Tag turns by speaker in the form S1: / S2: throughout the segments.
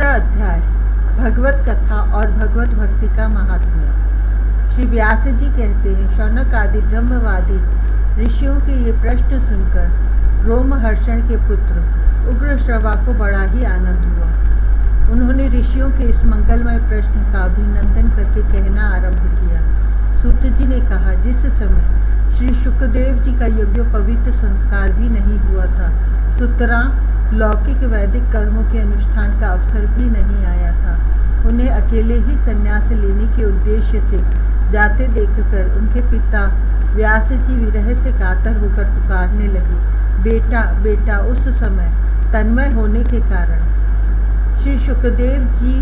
S1: छठा अध्याय भगवत कथा और भगवत भक्ति का महात्म्य। श्री व्यास जी कहते हैं, शौनक आदि ब्रह्मवादी ऋषियों के ये प्रश्न सुनकर रोमहर्षण के पुत्र उग्रश्रवा को बड़ा ही आनंद हुआ। उन्होंने ऋषियों के इस मंगलमय प्रश्न का अभिनंदन करके कहना आरंभ किया। सूत जी ने कहा, जिस समय श्री शुकदेव जी का यज्ञोपवीत संस्कार भी नहीं हुआ था, सुतरां लौकिक वैदिक कर्मों के अनुष्ठान का अवसर भी नहीं आया था। उन्हें अकेले ही संन्यास लेने के उद्देश्य से जाते देखकर उनके पिता व्यास जी विरह से कातर होकर पुकारने लगे, बेटा बेटा। उस समय तन्मय होने के कारण श्री शुकदेव जी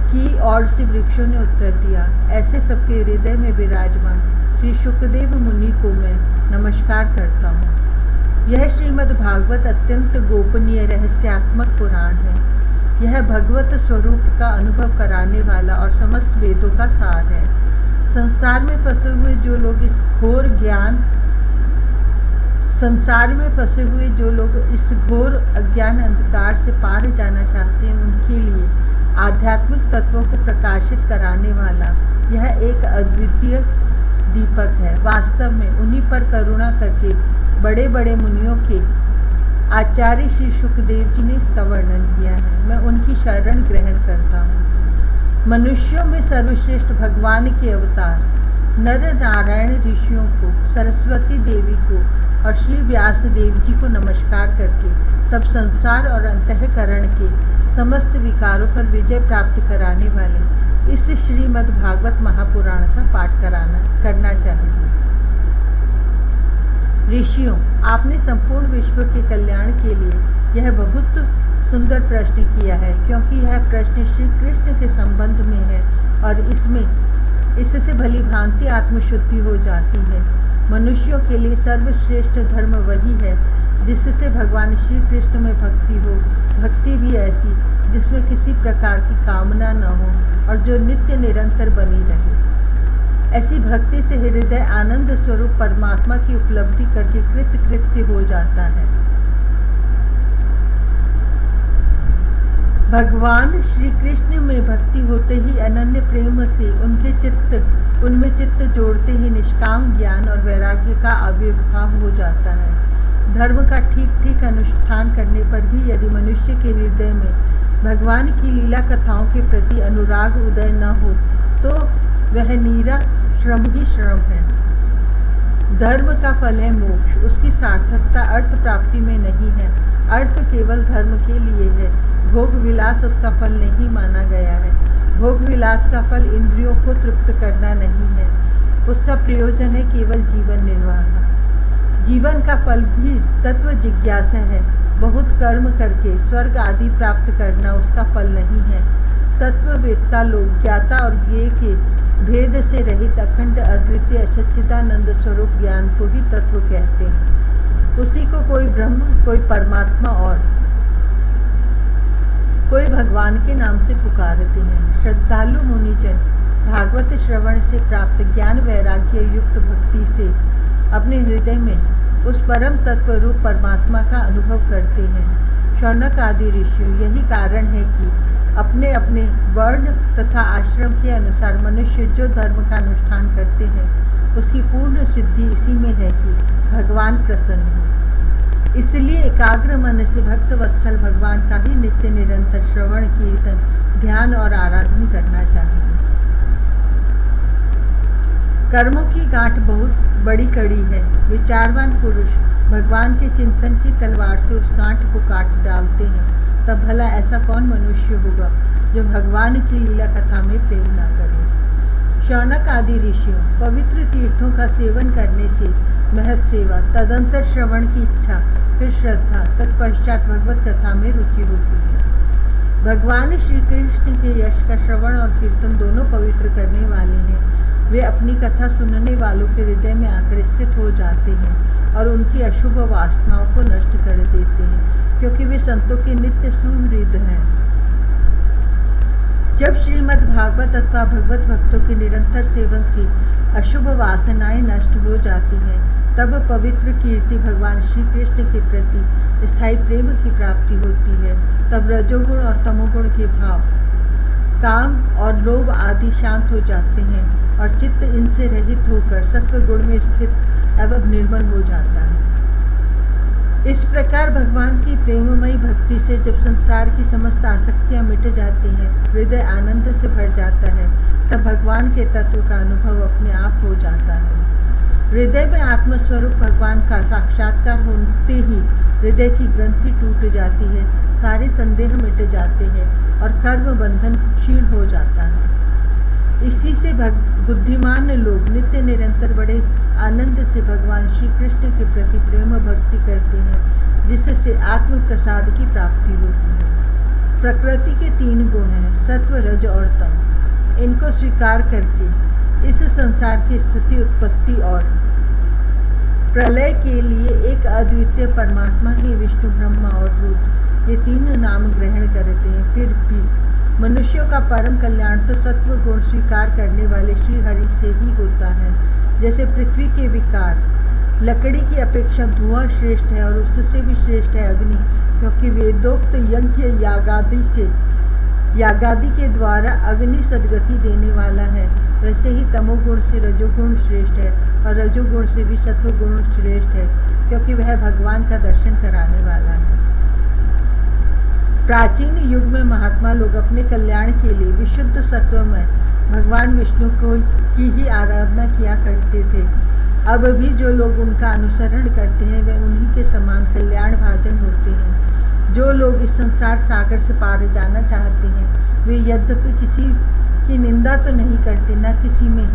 S1: की ओर से वृक्षों ने उत्तर दिया, ऐसे सबके हृदय में विराजमान श्री शुकदेव मुनि को मैं नमस्कार करता हूँ। यह श्रीमद् भागवत अत्यंत गोपनीय रहस्यात्मक पुराण है। यह भगवत स्वरूप का अनुभव कराने वाला और समस्त वेदों का सार है। संसार में फंसे हुए जो लोग इस घोर अज्ञान अंधकार से पार जाना चाहते हैं, उनके लिए आध्यात्मिक तत्वों को प्रकाशित कराने वाला यह एक अद्वितीय दीपक है। वास्तव में उन्हीं पर करुणा करके बड़े बड़े मुनियों के आचार्य श्री शुकदेव जी ने इसका वर्णन किया है। मैं उनकी शरण ग्रहण करता हूँ। मनुष्यों में सर्वश्रेष्ठ भगवान के अवतार नर नारायण ऋषियों को, सरस्वती देवी को और श्री व्यास देव जी को नमस्कार करके तब संसार और अंतःकरण के समस्त विकारों पर विजय प्राप्त कराने वाले इस श्रीमद् भागवत महापुराण का पाठ करना चाहिए। ऋषियों, आपने संपूर्ण विश्व के कल्याण के लिए यह बहुत सुंदर प्रश्न किया है, क्योंकि यह प्रश्न श्री कृष्ण के संबंध में है और इससे भली भांति आत्मशुद्धि हो जाती है। मनुष्यों के लिए सर्वश्रेष्ठ धर्म वही है जिससे भगवान श्री कृष्ण में भक्ति हो, भक्ति भी ऐसी जिसमें किसी प्रकार की कामना न हो और जो नित्य निरंतर बनी रहे। ऐसी भक्ति से हृदय आनंद स्वरूप परमात्मा की उपलब्धि करके कृत्य हो जाता है। भगवान श्री कृष्ण में भक्ति होते ही अनन्य प्रेम से उनमें चित्त जोड़ते ही निष्काम ज्ञान और वैराग्य का आविर्भाव हो जाता है। धर्म का ठीक अनुष्ठान करने पर भी यदि मनुष्य के हृदय में भगवान की लीला कथाओं के प्रति अनुराग उदय न हो तो वह नीरा श्रम ही श्रम है। धर्म का फल है मोक्ष। उसकी सार्थकता अर्थ प्राप्ति में नहीं है। अर्थ केवल धर्म के लिए है। भोग विलास उसका फल नहीं माना गया है। भोग विलास का फल इंद्रियों को तृप्त करना नहीं है। उसका प्रयोजन है केवल जीवन निर्वाह। जीवन का फल भी तत्व जिज्ञासा है। बहुत कर्म करके स्वर्ग आदि प्राप्त करना उसका फल नहीं है। तत्ववेत्ता लोग ज्ञाता और ज्ञेय के भेद से रहित अखंड अद्वितीय सच्चिदानंद स्वरूप ज्ञान को ही तत्व कहते हैं। उसी को कोई ब्रह्म, कोई परमात्मा और कोई भगवान के नाम से पुकारते हैं। श्रद्धालु मुनिजन भागवत श्रवण से प्राप्त ज्ञान वैराग्य युक्त भक्ति से अपने हृदय में उस परम तत्व रूप परमात्मा का अनुभव करते हैं। शौनक आदि ऋषियों, यही कारण है कि अपने अपने वर्ण तथा आश्रम के अनुसार मनुष्य जो धर्म का अनुष्ठान करते हैं उसकी पूर्ण सिद्धि इसी में है कि भगवान प्रसन्न हो। इसलिए एकाग्र मन से भक्त वत्सल भगवान का ही नित्य निरंतर श्रवण, कीर्तन, ध्यान और आराधन करना चाहिए। कर्मों की गांठ बहुत बड़ी कड़ी है। विचारवान पुरुष भगवान के चिंतन की तलवार से उस गांठ को काट डालते हैं, तब भला ऐसा कौन मनुष्य होगा जो भगवान की लीला कथा में प्रेम न करे। शौनक आदि ऋषियों, पवित्र तीर्थों का सेवन करने से महत सेवा, तदंतर श्रवण की इच्छा, फिर श्रद्धा, तत्पश्चात भगवत कथा में रुचि होती है। भगवान श्री कृष्ण के यश का श्रवण और कीर्तन दोनों पवित्र करने वाले हैं। वे अपनी कथा सुनने वालों के हृदय में आकर स्थित हो जाते हैं और उनकी अशुभ वासनाओं को नष्ट कर देते हैं, क्योंकि वे संतों के नित्य सुहृद हैं। जब श्रीमद् भागवत अथवा भगवत भक्तों के निरंतर सेवन से अशुभ वासनाएं नष्ट हो जाती हैं, तब पवित्र कीर्ति भगवान श्री कृष्ण के प्रति स्थायी प्रेम की प्राप्ति होती है। तब तब रजोगुण और तमोगुण के भाव, काम और लोभ आदि शांत हो जाते हैं और चित्त इनसे रहित होकर सत्व गुण में स्थित एवं निर्मल हो जाता है। इस प्रकार भगवान की प्रेममयी भक्ति से जब संसार की समस्त आसक्तियां मिट जाती हैं, हृदय आनंद से भर जाता है, तब भगवान के तत्व का अनुभव अपने आप हो जाता है। हृदय में आत्मस्वरूप भगवान का साक्षात्कार होते ही हृदय की ग्रंथि टूट जाती है, सारे संदेह मिट जाते हैं और कर्म बंधन क्षीण हो जाता है। इसी से बुद्धिमान लोग नित्य निरंतर बड़े आनंद से भगवान श्री कृष्ण के प्रति प्रेम भक्ति करते हैं, जिससे आत्म प्रसाद की प्राप्ति होती है। प्रकृति के 3 गुण हैं, सत्व, रज और तम। इनको स्वीकार करके इस संसार की स्थिति, उत्पत्ति और प्रलय के लिए एक अद्वितीय परमात्मा ही विष्णु, ब्रह्मा और रुद्र, ये 3 नाम ग्रहण करते हैं। फिर भी मनुष्यों का परम कल्याण तो सत्व गुण स्वीकार करने वाले श्री हरि से ही होता है। जैसे पृथ्वी के विकार, लकड़ी की अपेक्षा धुआं श्रेष्ठ है और उससे भी श्रेष्ठ है अग्नि, क्योंकि वेदोक्त यज्ञ यागादि के द्वारा अग्नि सद्गति देने वाला है। वैसे ही तमोगुण से रजोगुण श्रेष्ठ है और रजोगुण से भी सत्वगुण श्रेष्ठ है, क्योंकि वह भगवान का दर्शन कराने वाला है। प्राचीन युग में महात्मा लोग अपने कल्याण के लिए विशुद्ध सत्वमय भगवान विष्णु की ही आराधना किया करते थे। अब भी जो लोग उनका अनुसरण करते हैं वे उन्हीं के समान कल्याण भाजन होते हैं। जो लोग इस संसार सागर से पार जाना चाहते हैं वे यद्यपि किसी की निंदा तो नहीं करते, न किसी में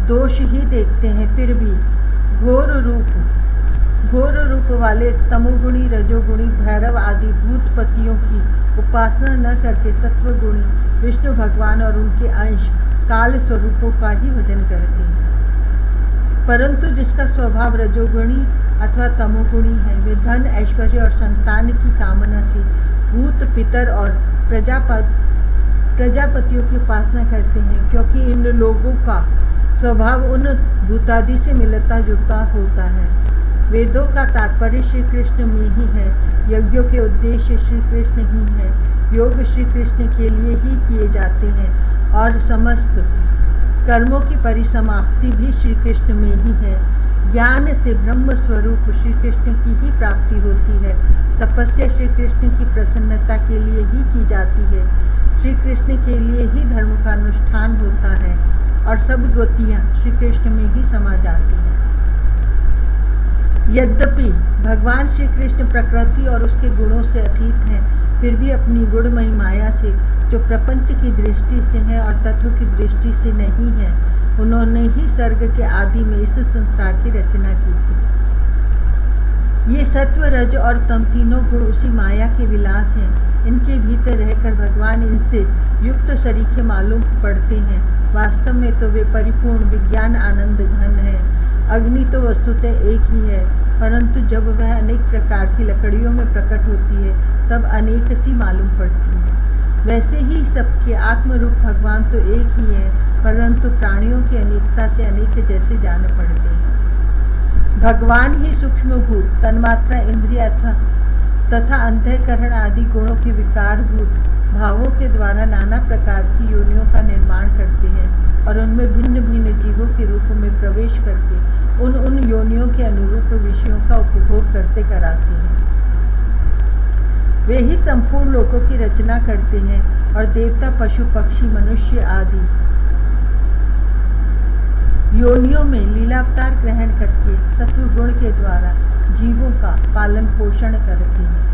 S1: दोष ही देखते हैं, फिर भी घोर रूप वाले तमोगुणी, रजोगुणी, भैरव आदि भूतपतियों की उपासना न करके सत्वगुणी विष्णु भगवान और उनके अंश काल स्वरूपों का ही भजन करते हैं। परंतु जिसका स्वभाव रजोगुणी अथवा तमोगुणी है, वे धन, ऐश्वर्य और संतान की कामना से भूत, पितर और प्रजापतियों की उपासना करते हैं, क्योंकि इन लोगों का स्वभाव उन भूतादि से मिलता जुलता होता है। वेदों का तात्पर्य श्री कृष्ण में ही है, यज्ञों के उद्देश्य श्री कृष्ण ही है, योग श्री कृष्ण के लिए ही किए जाते हैं और समस्त कर्मों की परिसमाप्ति भी श्री कृष्ण में ही है। ज्ञान से ब्रह्म स्वरूप श्री कृष्ण की ही प्राप्ति होती है। तपस्या श्री कृष्ण की प्रसन्नता के लिए ही की जाती है। श्री कृष्ण के लिए ही धर्म का अनुष्ठान होता है और सब गतियाँ श्री कृष्ण में ही समा जाती हैं। यद्यपि भगवान श्री कृष्ण प्रकृति और उसके गुणों से अतीत हैं, फिर भी अपनी गुणमयी माया से जो प्रपंच की दृष्टि से है और तत्व की दृष्टि से नहीं है, उन्होंने ही स्वर्ग के आदि में इस संसार की रचना की थी। ये सत्व, रज और तम तीनों गुण उसी माया के विलास हैं। इनके भीतर रहकर भगवान इनसे युक्त सरीखे मालूम पड़ते हैं। वास्तव में तो वे परिपूर्ण विज्ञान आनंद घन है। अग्नि तो वस्तुतः एक ही है, परंतु जब वह अनेक प्रकार की लकड़ियों में प्रकट होती है तब अनेक सी मालूम पड़ती है। वैसे ही सबके आत्मरूप भगवान तो एक ही है, परंतु प्राणियों की अनेकता से अनेक जैसे जान पड़ते हैं। भगवान ही सूक्ष्म भूत, तन्मात्रा, इंद्रिय तथा अंतःकरण आदि गुणों के विकारभूत भावों के द्वारा नाना प्रकार की योनियों का निर्माण करते हैं और उनमें भिन्न भिन्न जीवों के रूप में प्रवेश करके उन योनियों के अनुरूप विषयों का उपभोग करते कराते हैं। वे ही संपूर्ण लोकों की रचना करते हैं और देवता, पशु, पक्षी, मनुष्य आदि योनियों में लीलावतार ग्रहण करके सत्व गुण के द्वारा जीवों का पालन पोषण करते हैं।